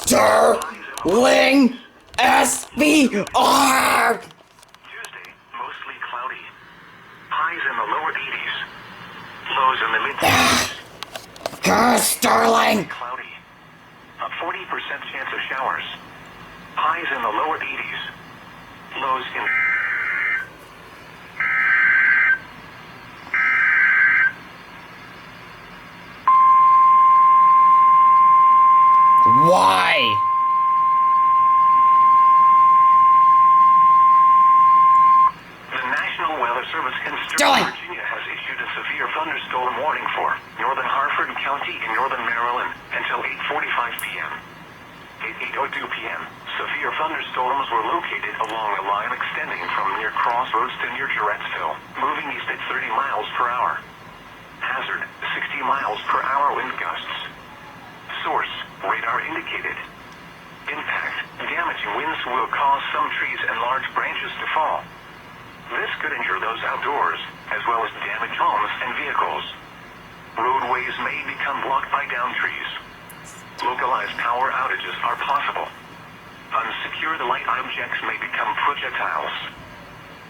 Sterling Svr. Tuesday, mostly cloudy. Highs in the lower 80s. Lows in the mid 60s. Sterling. Cloudy. A 40% chance of showers. Highs in the lower 80s. Lows in... Why? The National Weather Service in Sterling. Virginia has issued a severe thunderstorm warning for northern Harford County in northern Maryland until 8:45 p.m. At 8:02 p.m., severe thunderstorms were located along a line extending from near Crossroads to near Jarrettsville, moving east at 30 miles per hour. Hazard, 60 miles per hour wind gusts. Source, radar indicated. Impact, damaging winds will cause some trees and large branches to fall. This could injure those outdoors, as well as damage homes and vehicles. Roadways may become blocked by downed trees. Localized power outages are possible. Unsecured light objects may become projectiles.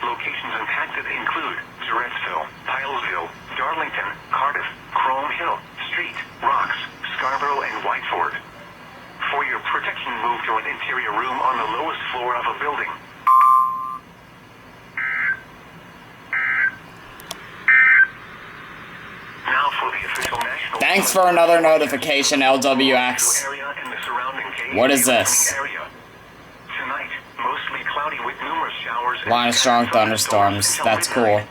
Locations impacted include Jarrettsville, Pilesville, Darlington, Cardiff, Chrome Hill, Street, Rocks, Scarborough, and Whiteford. For your protection, move to an interior room on the lowest floor of a building. Now for the official national... Thanks for another notification, LWX. What is this? Tonight, mostly cloudy with numerous showers. Line of strong thunderstorms. That's cool.